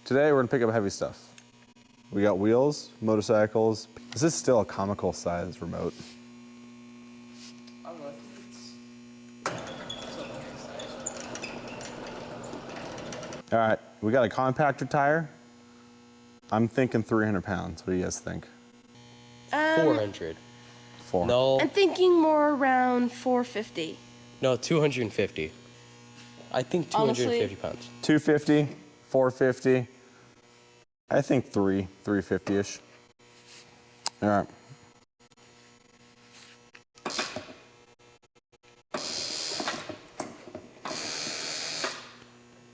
Today we're gonna pick up heavy stuff. We got wheels, motorcycles. This is still a comical size remote. I don't know, I think it's All right, we got a compactor tire. I'm thinking 300 pounds. What do you guys think? 400. 400. No, I'm thinking more around 450. no, 250. I think 250 pounds. 250, 450. I think 350-ish. All right.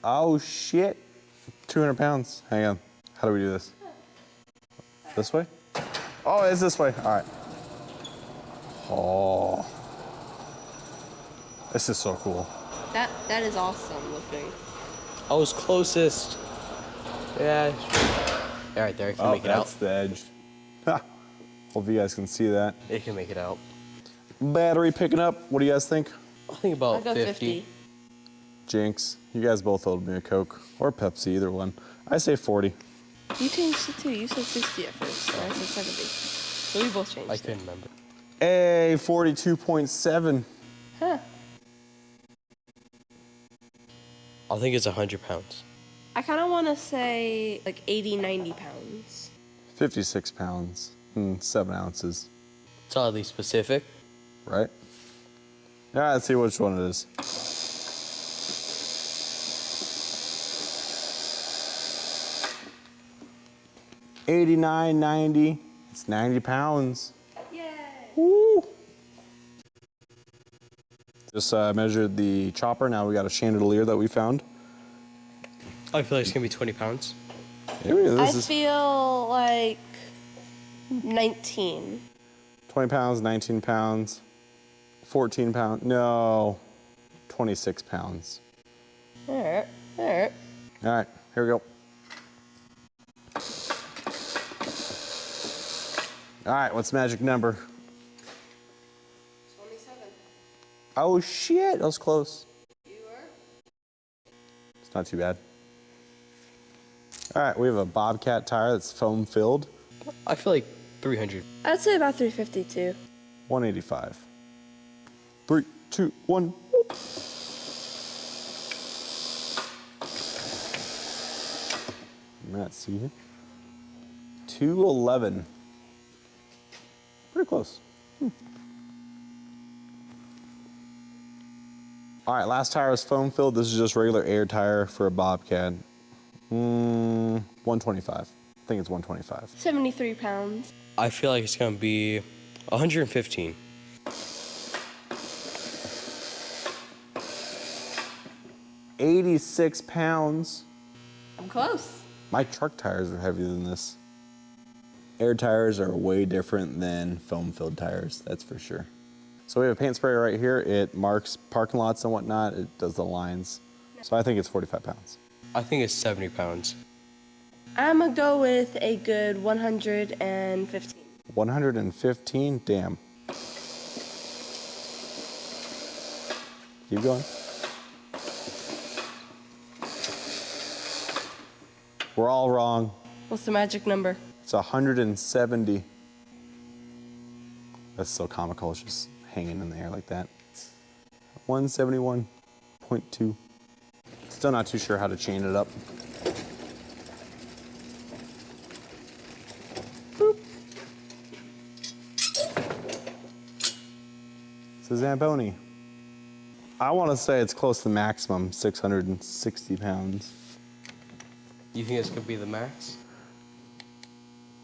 Oh shit, 200 pounds. Hang on, how do we do this? This way? Oh, it's this way, all right. Oh, this is so cool. That is awesome looking. I was closest. Yeah. All right, there, I can make it out. That's the edge. Ha. Hope you guys can see that. It can make it out. Battery picking up, what do you guys think? I think I'll about go 50. 50. Jinx, you guys both owed me a Coke or Pepsi, either one. I say 40. You changed it too. You said 60 at first, so I said 70. So we both changed I it. couldn't remember. Hey, 42.7. Huh. I think it's 100 pounds. I kind of want to say like 80, 90 pounds. 56 pounds, 7 ounces, It's oddly specific. right? All right, let's see which one it is. $89.90. It's 90 pounds. Yay! Woo! Just measured the chopper. Now we got a chandelier that we found. I feel like it's gonna be 20 pounds. Here we go. I This is feel like 19. 20 pounds, 19 pounds, 14 pounds. No, 26 pounds. All right, all right. All right, here we go. All right, what's the magic number? 27. Oh shit, that was close. You are? It's not too bad. All right, we have a Bobcat tire that's foam filled, I feel like 300. I'd say about 352. 185. 3, 2, 1. Whoop. Let's see here. 211. Pretty close. All right, last tire is foam filled. This is just regular air tire for a Bobcat. 125. I think it's 125. 73 pounds. I feel like it's gonna be 115. 86 pounds. I'm close. My truck tires are heavier than this. Air tires are way different than foam-filled tires, that's for sure. So we have a paint sprayer right here. It marks parking lots and whatnot. It does the lines. So I think it's 45 pounds. I think it's 70 pounds. I'm gonna go with a good 115. 115, damn. Keep going. We're all wrong. What's the magic number? It's 170. That's so comical, it's just hanging in the air like that. 171.2. Still not too sure how to chain it up. Boop. It's a Zamboni. I want to say it's close to maximum, 660 pounds. You think this could be the max?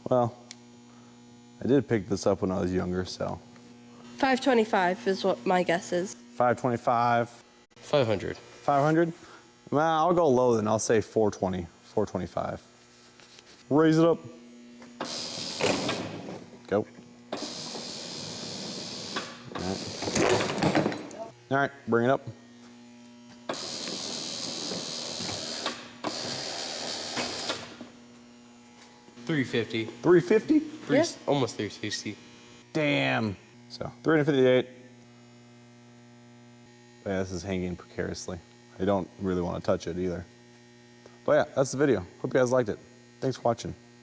Well, I did pick this up when I was younger, so. 525 is what my guess is. 525, 500. 500? Well, I'll go low then. I'll say 420, 425. Raise it up. Go. All right, bring it up. $350. 350? Yeah. Almost 360. Damn. So 358. Yeah, this is hanging precariously. I don't really want to touch it either. But yeah, that's the video. Hope you guys liked it. Thanks for watching.